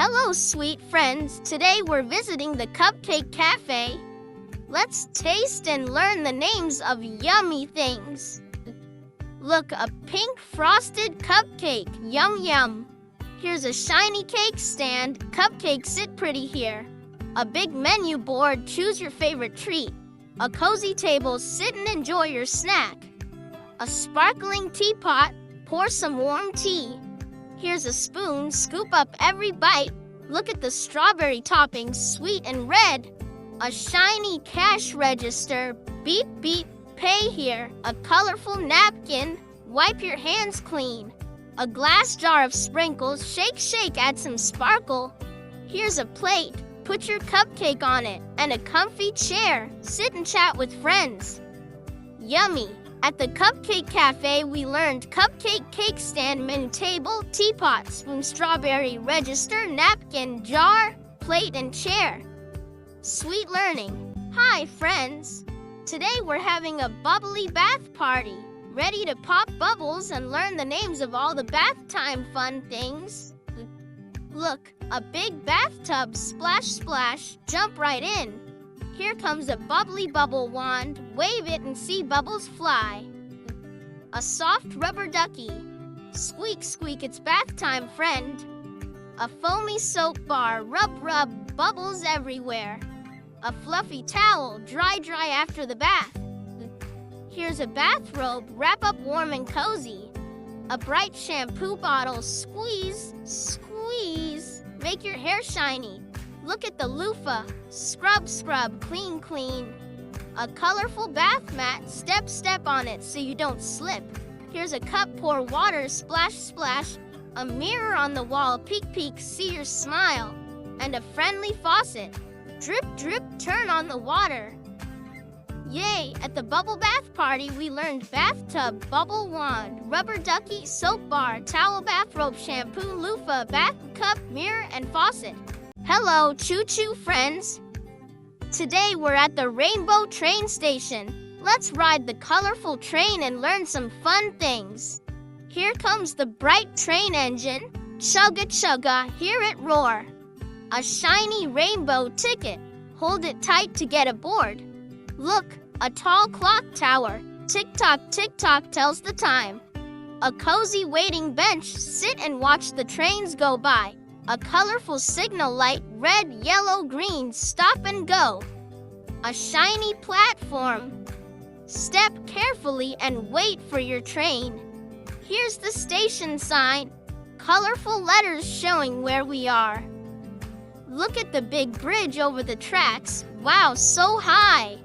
Hello, sweet friends. Today we're visiting the Cupcake Café. Let's taste and learn the names of yummy things. Look, a pink frosted cupcake. Yum yum. Here's a shiny cake stand. Cupcakes sit pretty here. A big menu board. Choose your favorite treat. A cozy table. Sit and enjoy your snack. A sparkling teapot. Pour some warm tea. Here's a spoon. Scoop up every bite. Look at the strawberry toppings, sweet and red. A shiny cash register. Beep, beep, pay here. A colorful napkin. Wipe your hands clean. A glass jar of sprinkles. Shake, shake, add some sparkle. Here's a plate. Put your cupcake on it. And a comfy chair. Sit and chat with friends. Yummy. At the Cupcake Café, we learned cupcake, cake stand, menu table, teapot, spoon, strawberry, register, napkin, jar, plate, and chair. Sweet learning. Hi, friends. Today we're having a bubbly bath party. Ready to pop bubbles and learn the names of all the bath time fun things? Look, a big bathtub, splash, splash, jump right in. Here comes a bubbly bubble wand. Wave it and see bubbles fly. A soft rubber ducky. Squeak, squeak, it's bath time, friend. A foamy soap bar. Rub, rub, bubbles everywhere. A fluffy towel. Dry, dry after the bath. Here's a bathrobe. Wrap up warm and cozy. A bright shampoo bottle. Squeeze, squeeze. Make your hair shiny. Look at the loofah. Scrub, scrub, clean, clean. A colorful bath mat. Step, step on it so you don't slip. Here's a cup. Pour water. Splash, splash. A mirror on the wall. Peek, peek, see your smile. And a friendly faucet. Drip, drip, turn on the water. Yay! At the bubble bath party, we learned bathtub, bubble wand, rubber ducky, soap bar, towel, bathrobe, shampoo, loofah, bath cup, mirror, and faucet. Hello, choo-choo friends! Today we're at the Rainbow Train Station. Let's ride the colorful train and learn some fun things. Here comes the bright train engine. Chugga chugga, hear it roar. A shiny rainbow ticket. Hold it tight to get aboard. Look, a tall clock tower. Tick-tock, tick-tock tells the time. A cozy waiting bench. Sit and watch the trains go by. A colorful signal light, red, yellow, green, stop and go. A shiny platform. Step carefully and wait for your train. Here's the station sign. Colorful letters showing where we are. Look at the big bridge over the tracks. Wow, so high.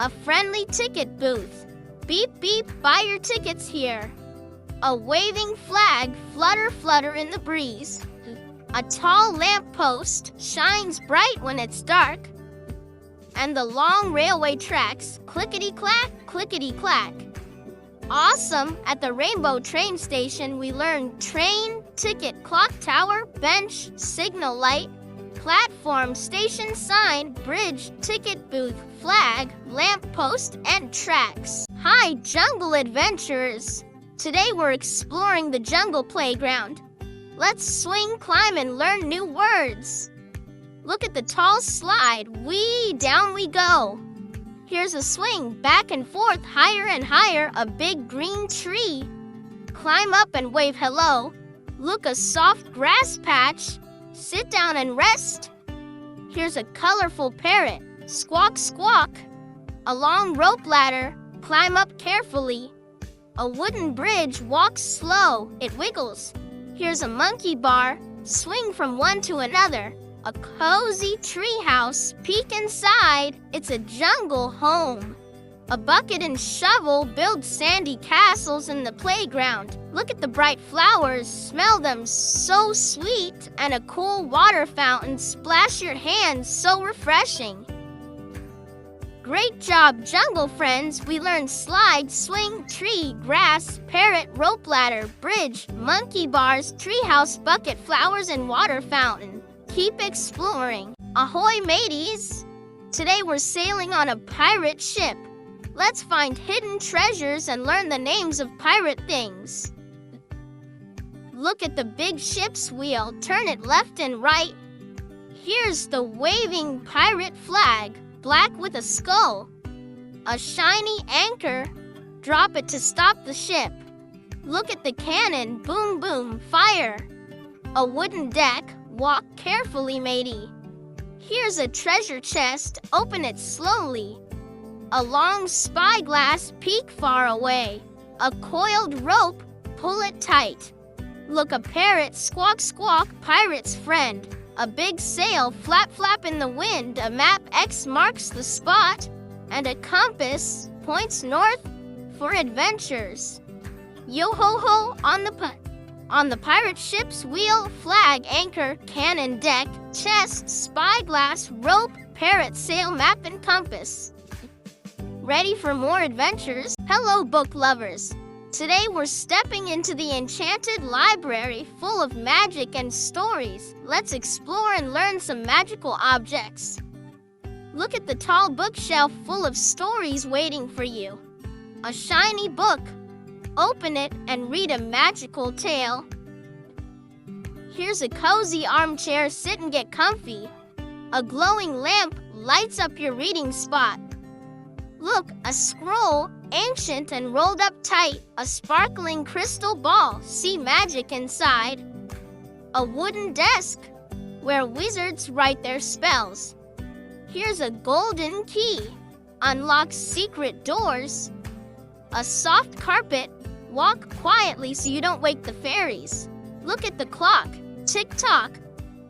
A friendly ticket booth. Beep, beep, buy your tickets here. A waving flag, flutter, flutter in the breeze. A tall lamppost shines bright when it's dark. And the long railway tracks, clickety-clack, clickety-clack. Awesome! At the Rainbow Train Station, we learned train, ticket, clock tower, bench, signal light, platform, station sign, bridge, ticket booth, flag, lamppost, and tracks. Hi, jungle adventurers! Today we're exploring the jungle playground. Let's swing, climb, and learn new words. Look at the tall slide. Whee, down we go. Here's a swing, back and forth, higher and higher, a big green tree. Climb up and wave hello. Look, a soft grass patch. Sit down and rest. Here's a colorful parrot. Squawk, squawk. A long rope ladder. Climb up carefully. A wooden bridge. Walk slow. It wiggles. Here's a monkey bar. Swing from one to another. A cozy tree house. Peek inside. It's a jungle home. A bucket and shovel build sandy castles in the playground. Look at the bright flowers. Smell them, so sweet. And a cool water fountain. Splash your hands, so refreshing. Great job, jungle friends. We learned slide, swing, tree, grass, parrot, rope ladder, bridge, monkey bars, treehouse, bucket, flowers, and water fountain. Keep exploring. Ahoy, mateys! Today we're sailing on a pirate ship. Let's find hidden treasures and learn the names of pirate things. Look at the big ship's wheel. Turn it left and right. Here's the waving pirate flag, black with a skull. A shiny anchor. Drop it to stop the ship. Look at the cannon. Boom, boom, fire. A wooden deck. Walk carefully, matey. Here's a treasure chest. Open it slowly. A long spyglass. Peek far away. A coiled rope. Pull it tight. Look, a parrot. Squawk, squawk, pirate's friend. A big sail. Flap, flap in the wind. A map. X marks the spot. And a compass points north for adventures. Yo-ho-ho on the pirate ship's wheel, flag, anchor, cannon, deck, chest, spyglass, rope, parrot, sail, map, and compass. Ready for more adventures? Hello, book lovers! Today we're stepping into the enchanted library full of magic and stories. Let's explore and learn some magical objects. Look at the tall bookshelf full of stories waiting for you. A shiny book. Open it and read a magical tale. Here's a cozy armchair. Sit and get comfy. A glowing lamp lights up your reading spot. Look, a scroll, ancient and rolled up tight. A sparkling crystal ball. See magic inside. A wooden desk where wizards write their spells. Here's a golden key. Unlocks secret doors. A soft carpet. Walk quietly so you don't wake the fairies. Look at the clock. Tick-tock.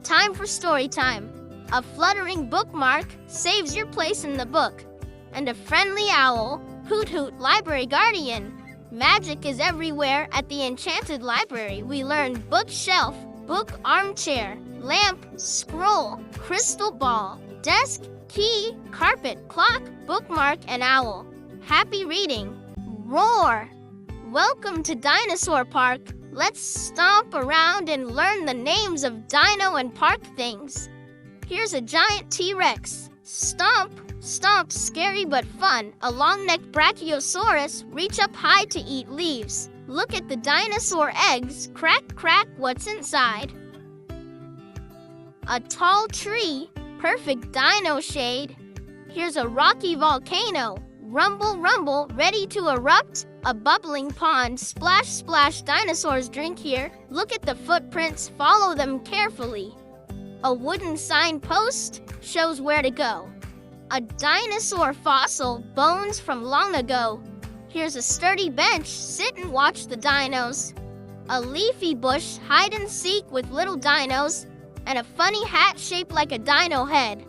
Time for story time. A fluttering bookmark saves your place in the book. And a friendly owl. Hoot-hoot, library guardian. Magic is everywhere at the enchanted library. We learn bookshelf, book, armchair, lamp, scroll, crystal ball, desk, key, carpet, clock, bookmark, and owl. Happy reading. Roar! Welcome to Dinosaur Park. Let's stomp around and learn the names of dino and park things. Here's a giant T-Rex. Stomp, stomp, scary but fun. A long-necked Brachiosaurus. Reach up high to eat leaves. Look at the dinosaur eggs. Crack, crack, what's inside? A tall tree. Perfect dino shade. Here's a rocky volcano. Rumble, rumble, ready to erupt. A bubbling pond. Splash, splash, dinosaurs drink here. Look at the footprints. Follow them carefully. A wooden signpost shows where to go. A dinosaur fossil. Bones from long ago. Here's a sturdy bench. Sit and watch the dinos. A leafy bush. Hide and seek with little dinos. And a funny hat shaped like a dino head.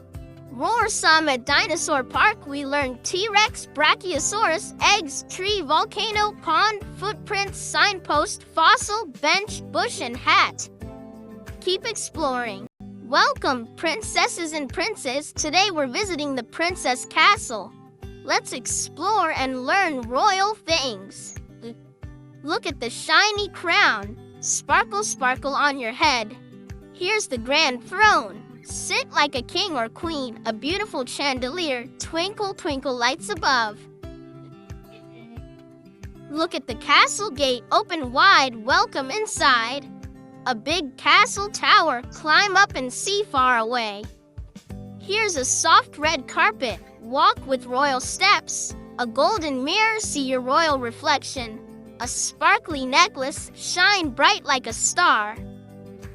Roar some at Dinosaur Park. We learn T-Rex, Brachiosaurus, eggs, tree, volcano, pond, footprints, signpost, fossil, bench, bush, and hat. Keep exploring. Welcome, princesses and princes. Today we're visiting the Princess Castle. Let's explore and learn royal things. Look at the shiny crown. Sparkle, sparkle on your head. Here's the grand throne. Sit like a king or queen. A beautiful chandelier. Twinkle, twinkle lights above. Look at the castle gate. Open wide. Welcome inside. A big castle tower. Climb up and see far away. Here's a soft red carpet. Walk with royal steps. A golden mirror. See your royal reflection. A sparkly necklace. Shine bright like a star.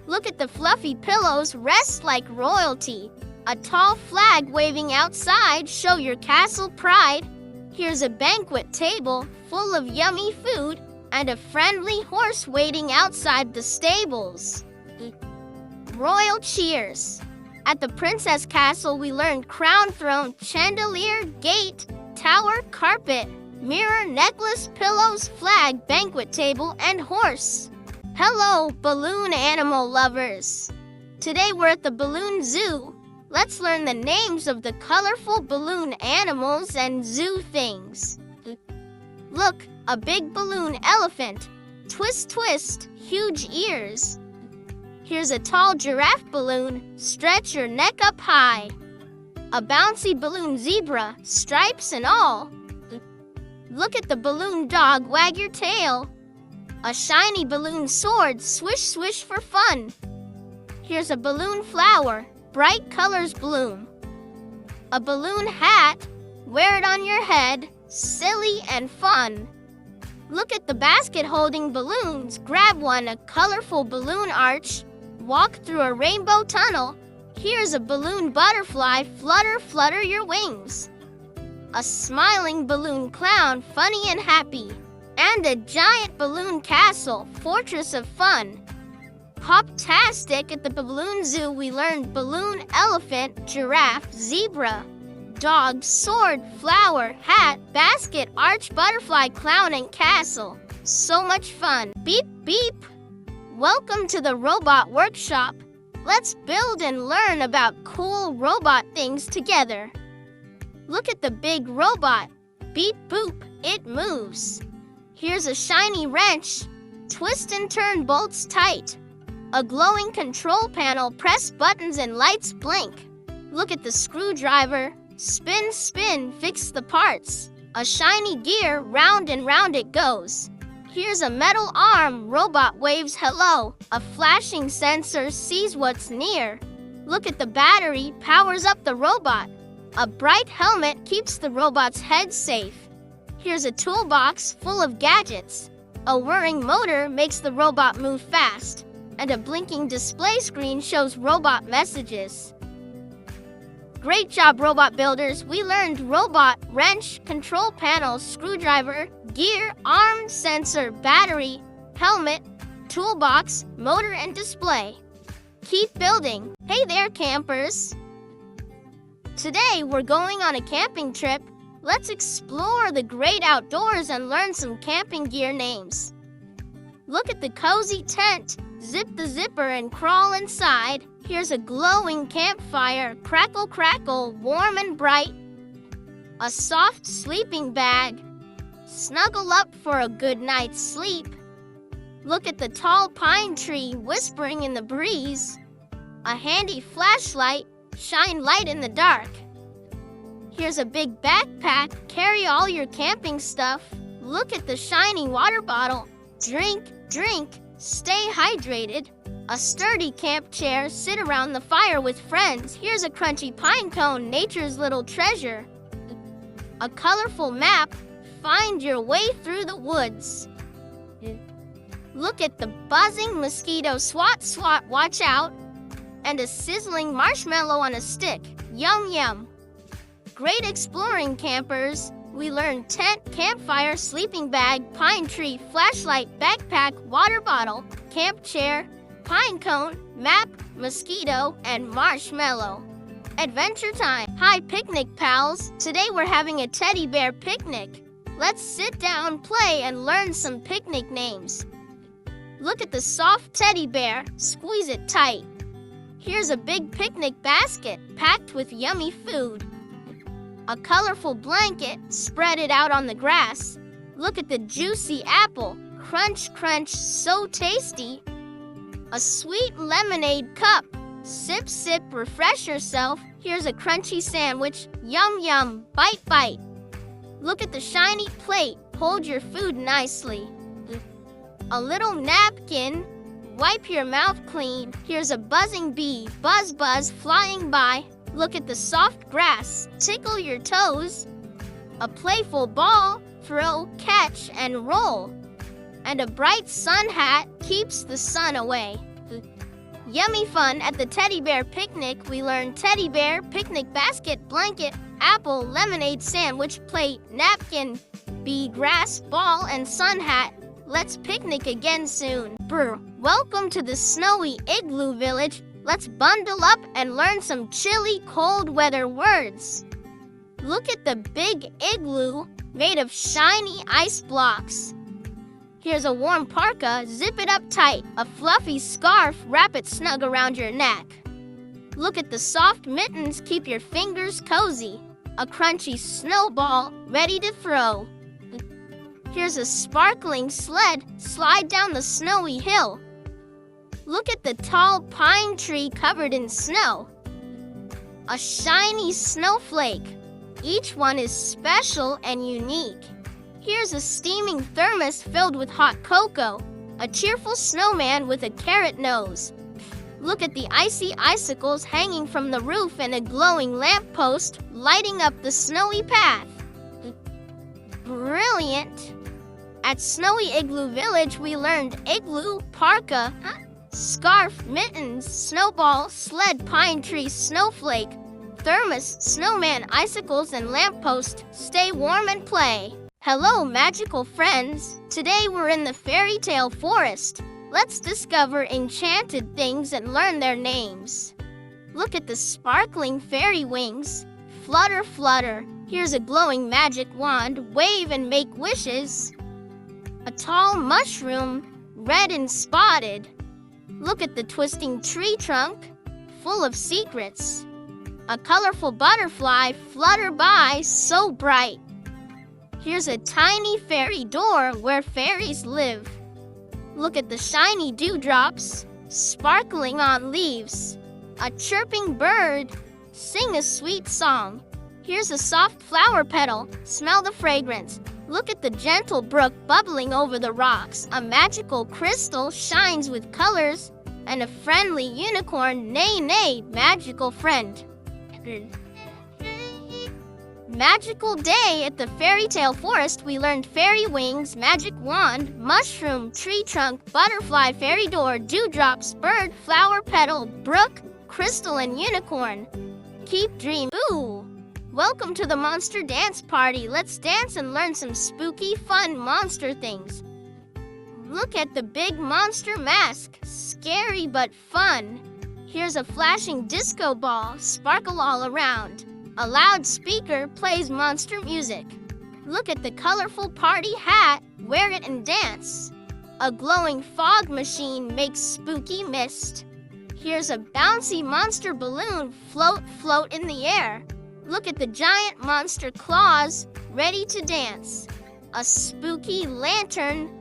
Look at the fluffy pillows. Rest like royalty. A tall flag waving outside. Show your castle pride. Here's a banquet table full of yummy food and a friendly horse waiting outside the stables. Royal cheers. At the Princess Castle, we learned crown, throne, chandelier, gate, tower, carpet, mirror, necklace, pillows, flag, banquet table, and horse. Hello, balloon animal lovers! Today we're at the Balloon Zoo. Let's learn the names of the colorful balloon animals and zoo things. Look, a big balloon elephant. Twist, twist, huge ears. Here's a tall giraffe balloon. Stretch your neck up high. A bouncy balloon zebra, stripes and all. Look at the balloon dog. Wag your tail. A shiny balloon sword, swish swish for fun. Here's a balloon flower, bright colors bloom. A balloon hat, wear it on your head, silly and fun. Look at the basket holding balloons, grab one, a colorful balloon arch. Walk through a rainbow tunnel. Here's a balloon butterfly, flutter, flutter your wings. A smiling balloon clown, funny and happy. And a giant balloon castle, fortress of fun. Hop-tastic at the balloon zoo, we learned balloon, elephant, giraffe, zebra, dog, sword, flower, hat, basket, arch, butterfly, clown, and castle. So much fun. Beep, beep. Welcome to the robot workshop. Let's build and learn about cool robot things together. Look at the big robot. Beep, boop, it moves. Here's a shiny wrench. Twist and turn bolts tight. A glowing control panel, press buttons and lights blink. Look at the screwdriver. Spin, spin, fix the parts. A shiny gear, round and round it goes. Here's a metal arm, robot waves hello. A flashing sensor sees what's near. Look at the battery, powers up the robot. A bright helmet keeps the robot's head safe. Here's a toolbox full of gadgets. A whirring motor makes the robot move fast. And a blinking display screen shows robot messages. Great job, robot builders. We learned robot, wrench, control panel, screwdriver, gear, arm, sensor, battery, helmet, toolbox, motor, and display. Keep building. Hey there, campers. Today, we're going on a camping trip. Let's explore the great outdoors and learn some camping gear names. Look at the cozy tent. Zip the zipper and crawl inside. Here's a glowing campfire. Crackle, crackle, warm and bright. A soft sleeping bag. Snuggle up for a good night's sleep. Look at the tall pine tree whispering in the breeze. A handy flashlight. Shine light in the dark. Here's a big backpack. Carry all your camping stuff. Look at the shiny water bottle. Drink, drink. Stay hydrated. A sturdy camp chair, sit around the fire with friends. Here's a crunchy pine cone, nature's little treasure. A colorful map, find your way through the woods. Look at the buzzing mosquito, swat, swat, watch out. And a sizzling marshmallow on a stick, yum, yum. Great exploring, campers. We learned tent, campfire, sleeping bag, pine tree, flashlight, backpack, water bottle, camp chair, pine cone, map, mosquito, and marshmallow. Adventure time. Hi, picnic pals. Today we're having a teddy bear picnic. Let's sit down, play, and learn some picnic names. Look at the soft teddy bear. Squeeze it tight. Here's a big picnic basket packed with yummy food. A colorful blanket, spread it out on the grass. Look at the juicy apple, crunch, crunch, so tasty. A sweet lemonade cup, sip, sip, refresh yourself. Here's a crunchy sandwich, yum, yum, bite, bite. Look at the shiny plate, hold your food nicely. A little napkin, wipe your mouth clean. Here's a buzzing bee, buzz, buzz, flying by. Look at the soft grass, tickle your toes. A playful ball, throw, catch, and roll. And a bright sun hat keeps the sun away. Yummy fun at the teddy bear picnic. We learned teddy bear, picnic basket, blanket, apple, lemonade, sandwich, plate, napkin, bee, grass, ball, and sun hat. Let's picnic again soon. Brr. Welcome to the snowy igloo village. Let's bundle up and learn some chilly, cold weather words. Look at the big igloo made of shiny ice blocks. Here's a warm parka, zip it up tight. A fluffy scarf, wrap it snug around your neck. Look at the soft mittens, keep your fingers cozy. A crunchy snowball, ready to throw. Here's a sparkling sled, slide down the snowy hill. Look at the tall pine tree covered in snow. A shiny snowflake. Each one is special and unique. Here's a steaming thermos filled with hot cocoa, a cheerful snowman with a carrot nose. Look at the icy icicles hanging from the roof and a glowing lamppost lighting up the snowy path. Brilliant! At Snowy Igloo Village, we learned igloo, parka, scarf, mittens, snowball, sled, pine tree, snowflake, thermos, snowman, icicles, and lamppost. Stay warm and play. Hello, magical friends. Today we're in the fairy tale forest. Let's discover enchanted things and learn their names. Look at the sparkling fairy wings. Flutter, flutter. Here's a glowing magic wand. Wave and make wishes. A tall mushroom, red and spotted. Look at the twisting tree trunk, full of secrets. A colorful butterfly, flutter by, so bright. Here's a tiny fairy door where fairies live. Look at the shiny dewdrops, sparkling on leaves. A chirping bird, sing a sweet song. Here's a soft flower petal, smell the fragrance. Look at the gentle brook bubbling over the rocks. A magical crystal shines with colors, and a friendly unicorn, neigh, neigh, magical friend. Magical day at the fairy tale forest. We learned fairy wings, magic wand, mushroom, tree trunk, butterfly, fairy door, dewdrops, bird, flower petal, brook, crystal, and unicorn. Keep dreaming. Ooh! Welcome to the monster dance party. Let's dance and learn some spooky, fun monster things. Look at the big monster mask. Scary but fun. Here's a flashing disco ball, sparkle all around. A loudspeaker plays monster music. Look at the colorful party hat. Wear it and dance. A glowing fog machine makes spooky mist. Here's a bouncy monster balloon. Float, float in the air. Look at the giant monster claws, ready to dance. A spooky lantern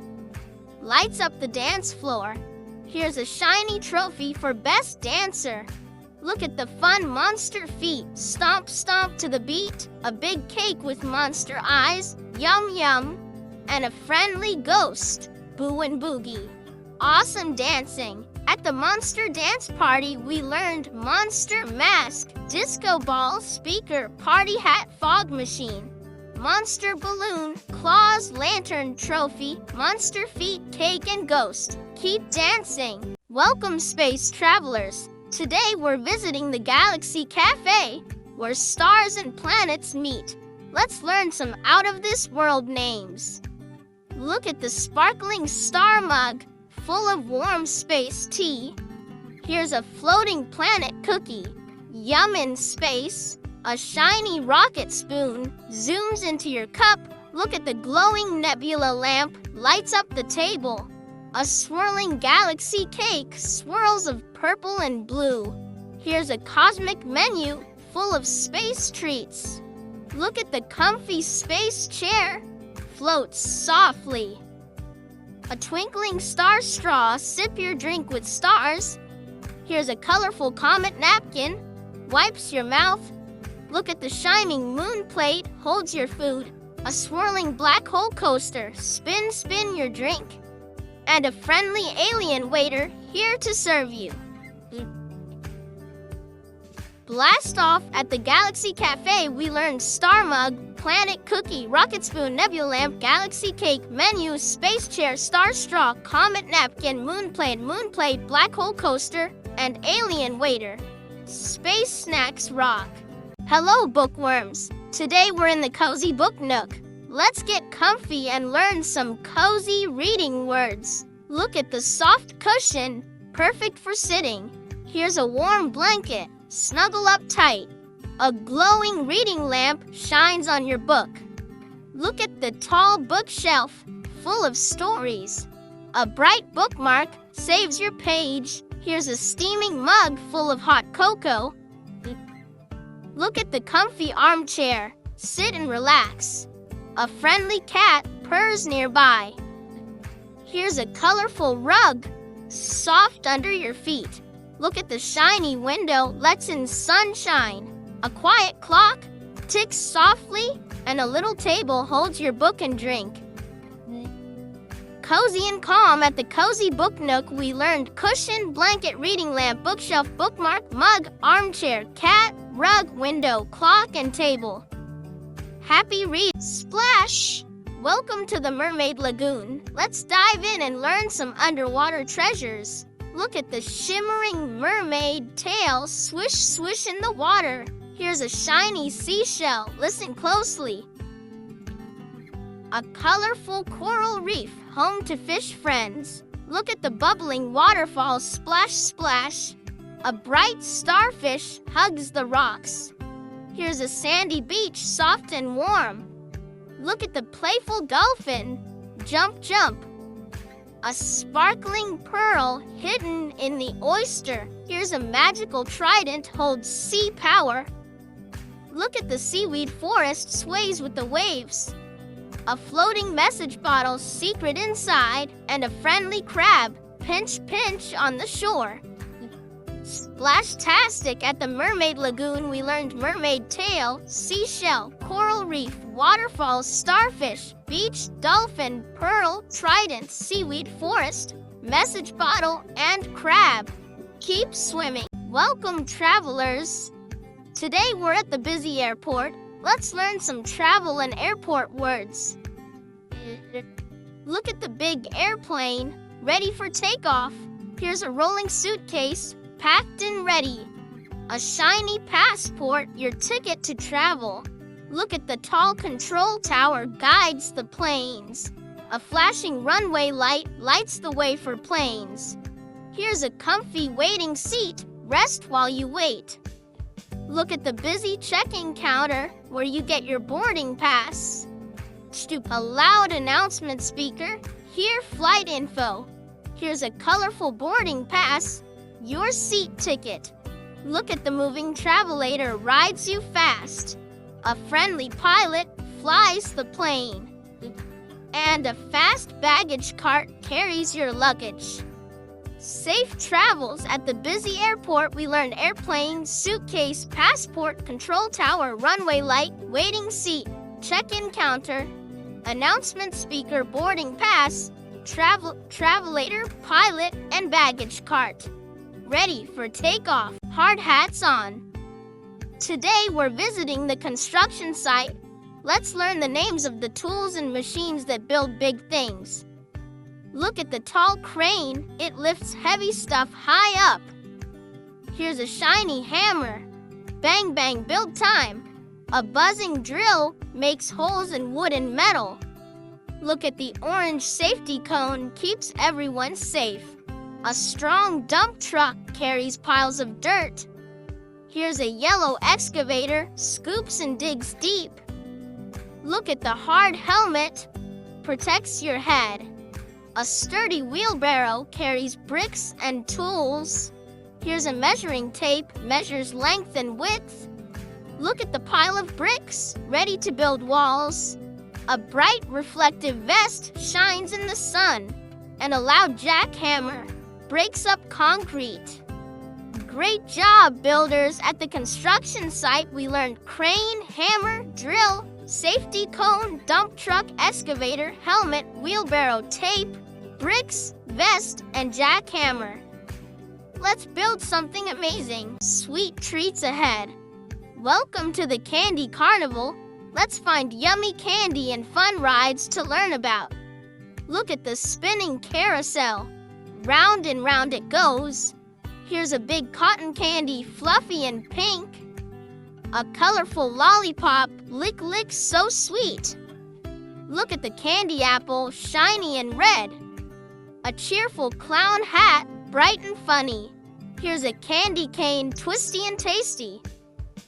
lights up the dance floor. Here's a shiny trophy for best dancer. Look at the fun monster feet. Stomp, stomp to the beat. A big cake with monster eyes. Yum, yum. And a friendly ghost. Boo and boogie. Awesome dancing. At the monster dance party, we learned monster mask, disco ball, speaker, party hat, fog machine, monster balloon, claws, lantern, trophy, monster feet, cake, and ghost. Keep dancing. Welcome, space travelers. Today we're visiting the Galaxy Café, where stars and planets meet. Let's learn some out-of-this-world names. Look at the sparkling star mug, full of warm space tea. Here's a floating planet cookie. Yum in space. A shiny rocket spoon zooms into your cup. Look at the glowing nebula lamp, lights up the table. A swirling galaxy cake, swirls of purple and blue. Here's a cosmic menu full of space treats. Look at the comfy space chair, floats softly. A twinkling star straw, sip your drink with stars. Here's a colorful comet napkin, wipes your mouth. Look at the shining moon plate, holds your food. A swirling black hole coaster, spin, spin your drink. And a friendly alien waiter, here to serve you. Blast off at the Galaxy Café. We learned star mug, planet cookie, rocket spoon, nebula lamp, galaxy cake, menu, space chair, star straw, comet napkin, moon plate, black hole coaster, and alien waiter. Space snacks rock. Hello, bookworms. Today we're in the cozy book nook. Let's get comfy and learn some cozy reading words. Look at the soft cushion, perfect for sitting. Here's a warm blanket. Snuggle up tight. A glowing reading lamp shines on your book. Look at the tall bookshelf, full of stories. A bright bookmark saves your page. Here's a steaming mug full of hot cocoa. Look at the comfy armchair. Sit and relax. A friendly cat purrs nearby. Here's a colorful rug, soft under your feet. Look at the shiny window, lets in sunshine. A quiet clock ticks softly. and a little table holds your book and drink. Cozy and calm at the Cozy Book Nook, we learned cushion, blanket, reading lamp, bookshelf, bookmark, mug, armchair, cat, rug, window, clock, and table. Happy read! Splash! Welcome to the Mermaid Lagoon. Let's dive in and learn some underwater treasures. Look at the shimmering mermaid tail swish swish in the water. Here's a shiny seashell. Listen closely. A colorful coral reef, home to fish friends. Look at the bubbling waterfall, splash, splash. A bright starfish hugs the rocks. Here's a sandy beach, soft and warm. Look at the playful dolphin, jump, jump. A sparkling pearl hidden in the oyster. Here's a magical trident, holds sea power. Look at the seaweed forest, sways with the waves. A floating message bottle, secret inside, and a friendly crab, pinch, pinch on the shore. Splash-tastic at the Mermaid Lagoon, we learned mermaid tail, seashell, coral reef, waterfall, starfish, beach, dolphin, pearl, trident, seaweed forest, message bottle, and crab. Keep swimming. Welcome, travelers. Today we're at the busy airport. Let's learn some travel and airport words. Look at the big airplane, ready for takeoff. Here's a rolling suitcase, packed and ready. A shiny passport, your ticket to travel. Look at the tall control tower, guides the planes. A flashing runway light lights the way for planes. Here's a comfy waiting seat, rest while you wait. Look at the busy check-in counter where you get your boarding pass. A loud announcement speaker, hear flight info. Here's a colorful boarding pass, your seat ticket. Look at the moving travelator, rides you fast. A friendly pilot flies the plane. And a fast baggage cart carries your luggage. Safe travels at the busy airport, we learned airplane, suitcase, passport, control tower, runway light, waiting seat, check-in counter, announcement speaker, boarding pass, travelator, pilot, and baggage cart. Ready for takeoff, hard hats on. Today we're visiting the construction site. Let's learn the names of the tools and machines that build big things. Look at the tall crane, it lifts heavy stuff high up. Here's a shiny hammer, bang bang build time. A buzzing drill makes holes in wood and metal. Look at the orange safety cone, keeps everyone safe. A strong dump truck carries piles of dirt. Here's a yellow excavator, scoops and digs deep. Look at the hard helmet, protects your head. A sturdy wheelbarrow carries bricks and tools. Here's a measuring tape, measures length and width. Look at the pile of bricks, ready to build walls. A bright reflective vest shines in the sun. And a loud jackhammer breaks up concrete. Great job, builders! At the construction site, we learned crane, hammer, drill, safety cone, dump truck, excavator, helmet, wheelbarrow, tape, bricks, vest, and jackhammer. Let's build something amazing. Sweet treats ahead. Welcome to the Candy Carnival. Let's find yummy candy and fun rides to learn about. Look at the spinning carousel. Round and round it goes. Here's a big cotton candy, fluffy and pink. A colorful lollipop, lick lick so sweet. Look at the candy apple, shiny and red. A cheerful clown hat, bright and funny. Here's a candy cane, twisty and tasty.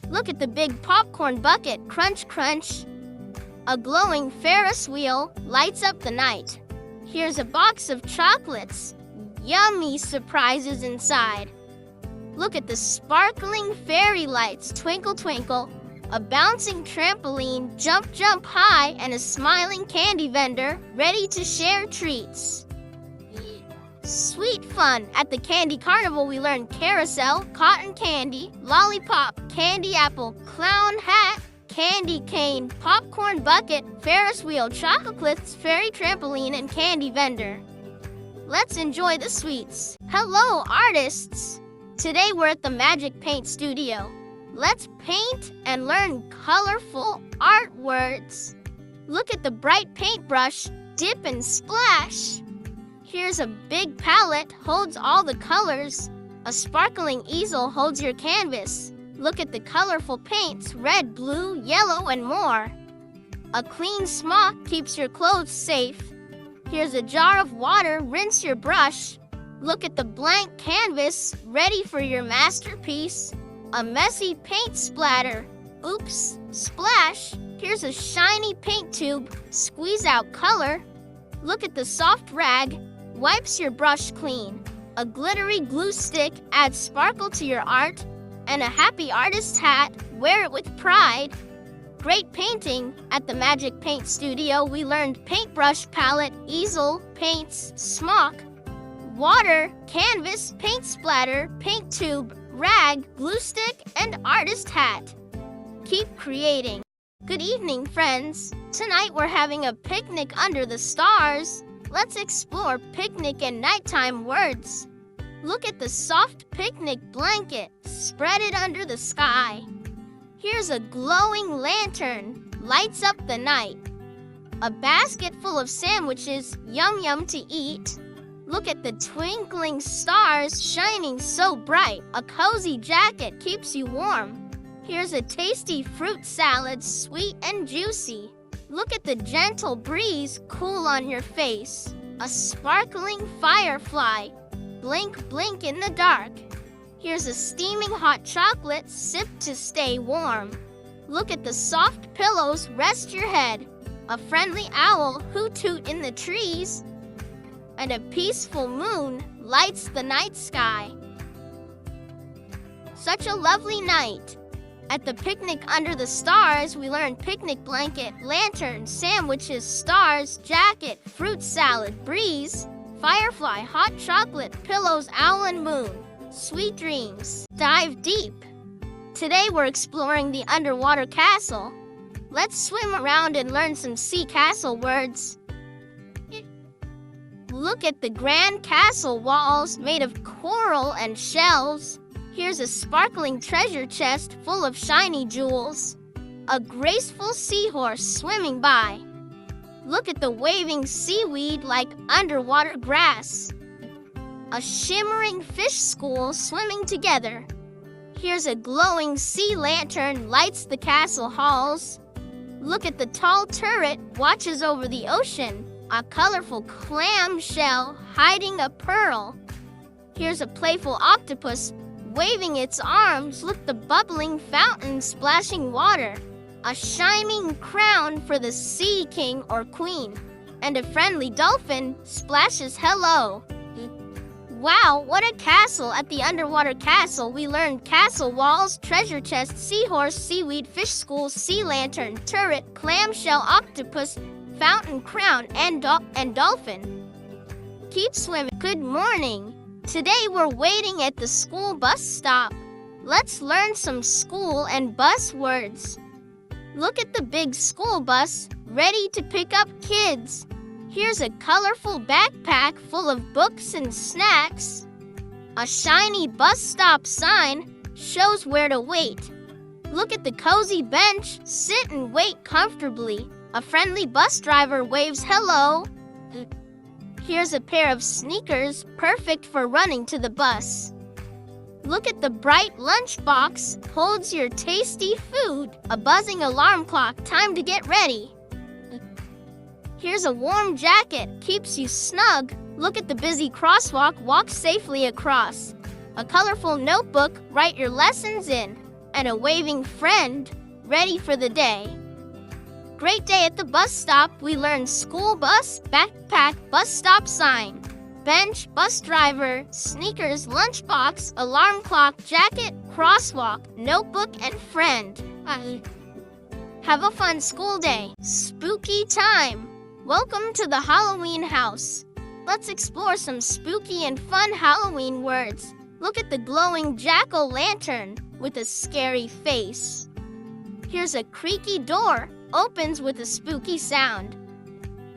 Look at the big popcorn bucket, crunch crunch. A glowing Ferris wheel lights up the night. Here's a box of chocolates, yummy surprises inside. Look at the sparkling fairy lights, twinkle twinkle. A bouncing trampoline, jump jump high, and a smiling candy vendor ready to share treats. Sweet fun! At the Candy Carnival, we learned carousel, cotton candy, lollipop, candy apple, clown hat, candy cane, popcorn bucket, Ferris wheel, chocolates, fairy trampoline, and candy vendor. Let's enjoy the sweets. Hello, artists! Today we're at the Magic Paint Studio. Let's paint and learn colorful art words. Look at the bright paintbrush, dip and splash. Here's a big palette, holds all the colors. A sparkling easel holds your canvas. Look at the colorful paints, red, blue, yellow, and more. A clean smock keeps your clothes safe. Here's a jar of water, rinse your brush. Look at the blank canvas, ready for your masterpiece. A messy paint splatter. Oops, splash. Here's a shiny paint tube, squeeze out color. Look at the soft rag, wipes your brush clean. A glittery glue stick adds sparkle to your art. And a happy artist's hat, wear it with pride. Great painting! At the Magic Paint Studio, we learned paintbrush, palette, easel, paints, smock, water, canvas, paint splatter, paint tube, rag, glue stick, and artist hat. Keep creating. Good evening, friends. Tonight we're having a picnic under the stars. Let's explore picnic and nighttime words. Look at the soft picnic blanket. Spread it under the sky. Here's a glowing lantern. Lights up the night. A basket full of sandwiches. Yum yum to eat. Look at the twinkling stars shining so bright. A cozy jacket keeps you warm. Here's a tasty fruit salad, sweet and juicy. Look at the gentle breeze cool on your face. A sparkling firefly. Blink, blink in the dark. Here's a steaming hot chocolate, sip to stay warm. Look at the soft pillows, rest your head. A friendly owl, hoot hoot in the trees. And a peaceful moon lights the night sky. Such a lovely night. At the picnic under the stars, we learned picnic blanket, lantern, sandwiches, stars, jacket, fruit salad, breeze, firefly, hot chocolate, pillows, owl and moon. Sweet dreams. Dive deep. Today we're exploring the underwater castle. Let's swim around and learn some sea castle words. Look at the grand castle walls made of coral and shells. Here's a sparkling treasure chest full of shiny jewels. A graceful seahorse swimming by. Look at the waving seaweed like underwater grass. A shimmering fish school swimming together. Here's a glowing sea lantern lights the castle halls. Look at the tall turret watches over the ocean. A colorful clam shell hiding a pearl. Here's a playful octopus waving its arms. Look, the bubbling fountain splashing water. A shining crown for the sea king or queen. And a friendly dolphin splashes hello. Wow, what a castle! At the underwater castle, we learned castle walls, treasure chest, seahorse, seaweed, fish school, sea lantern, turret, clamshell, octopus, fountain, crown, and dolphin. Keep swimming. Good morning. Today we're waiting at the school bus stop. Let's learn some school and bus words. Look at the big school bus, ready to pick up kids. Here's a colorful backpack full of books and snacks. A shiny bus stop sign shows where to wait. Look at the cozy bench, sit and wait comfortably. A friendly bus driver waves hello. Here's a pair of sneakers, perfect for running to the bus. Look at the bright lunchbox, holds your tasty food. A buzzing alarm clock, time to get ready. Here's a warm jacket, keeps you snug. Look at the busy crosswalk, walk safely across. A colorful notebook, write your lessons in. And a waving friend, ready for the day. Great day at the bus stop. We learned school bus, backpack, bus stop sign, bench, bus driver, sneakers, lunchbox, alarm clock, jacket, crosswalk, notebook, and friend. Have a fun school day. Spooky time. Welcome to the Halloween house. Let's explore some spooky and fun Halloween words. Look at the glowing jack-o'-lantern with a scary face. Here's a creaky door, opens with a spooky sound.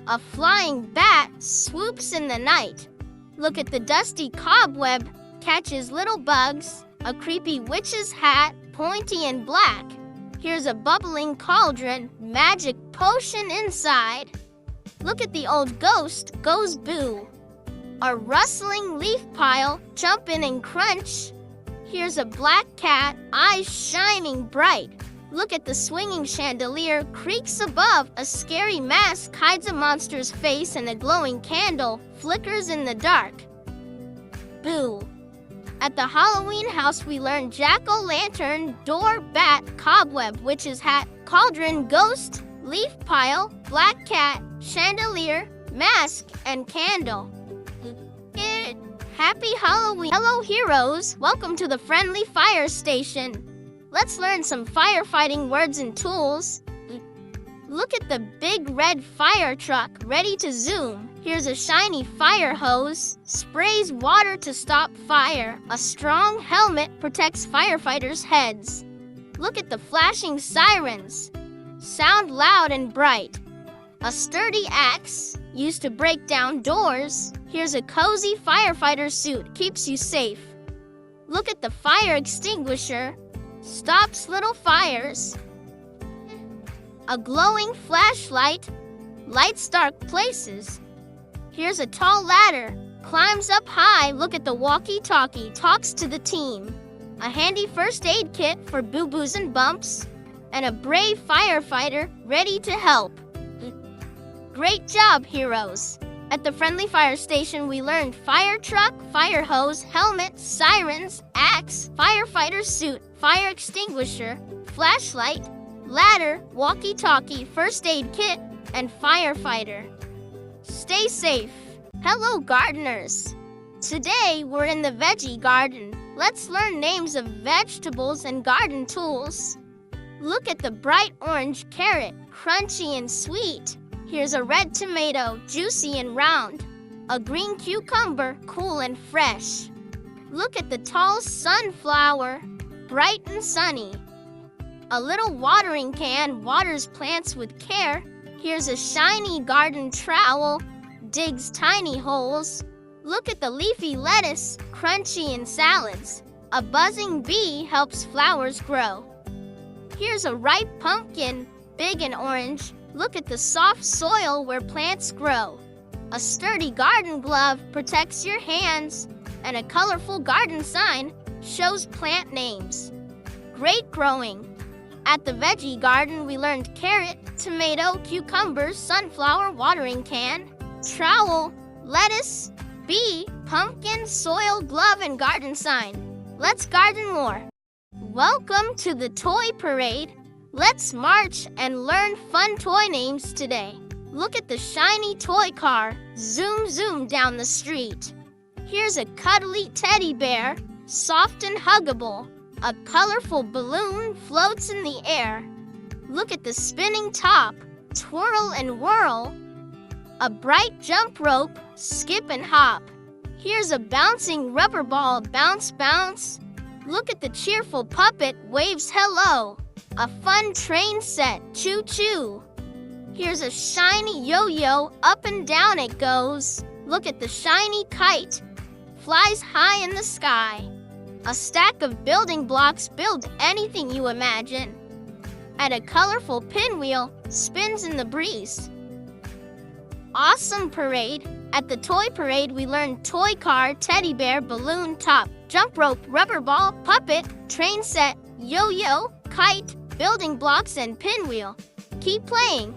A flying bat swoops in the night. Look at the dusty cobweb, catches little bugs. A creepy witch's hat, pointy and black. Here's a bubbling cauldron, magic potion inside. Look at the old ghost, goes boo. A rustling leaf pile, jump in and crunch. Here's a black cat, eyes shining bright. Look at the swinging chandelier, creaks above. A scary mask hides a monster's face, and a glowing candle flickers in the dark. Boo. At the Halloween house, we learn jack-o'-lantern, door, bat, cobweb, witch's hat, cauldron, ghost, leaf pile, black cat, chandelier, mask, and candle. Happy Halloween! Hello, heroes! Welcome to the friendly fire station. Let's learn some firefighting words and tools. Look at the big red fire truck, ready to zoom. Here's a shiny fire hose, sprays water to stop fire. A strong helmet protects firefighters' heads. Look at the flashing sirens, sound loud and bright. A sturdy axe, used to break down doors. Here's a cozy firefighter suit, keeps you safe. Look at the fire extinguisher, stops little fires. A glowing flashlight, lights dark places. Here's a tall ladder, climbs up high. Look at the walkie-talkie, talks to the team. A handy first aid kit for boo-boos and bumps. And a brave firefighter ready to help. Great job, heroes! At the friendly fire station, we learned fire truck, fire hose, helmet, sirens, axe, firefighter suit, fire extinguisher, flashlight, ladder, walkie-talkie, first aid kit, and firefighter. Stay safe. Hello, gardeners. Today, we're in the veggie garden. Let's learn names of vegetables and garden tools. Look at the bright orange carrot, crunchy and sweet. Here's a red tomato, juicy and round. A green cucumber, cool and fresh. Look at the tall sunflower, bright and sunny. A little watering can waters plants with care. Here's a shiny garden trowel, digs tiny holes. Look at the leafy lettuce, crunchy in salads. A buzzing bee helps flowers grow. Here's a ripe pumpkin, big and orange. Look at the soft soil where plants grow. A sturdy garden glove protects your hands, and a colorful garden sign shows plant names. Great growing! At the veggie garden, we learned carrot, tomato, cucumber, sunflower, watering can, trowel, lettuce, bee, pumpkin, soil, glove, and garden sign. Let's garden more! Welcome to the toy parade. Let's march and learn fun toy names today. Look at the shiny toy car, zoom zoom down the street. Here's a cuddly teddy bear, soft and huggable. A colorful balloon floats in the air. Look at the spinning top, twirl and whirl. A bright jump rope, skip and hop. Here's a bouncing rubber ball, bounce bounce. Look at the cheerful puppet, waves hello. A fun train set, choo-choo. Here's a shiny yo-yo, up and down it goes. Look at the shiny kite, flies high in the sky. A stack of building blocks, build anything you imagine. And a colorful pinwheel, spins in the breeze. Awesome parade! At the toy parade, we learned toy car, teddy bear, balloon top, jump rope, rubber ball, puppet, train set, yo-yo, kite, building blocks, and pinwheel. Keep playing.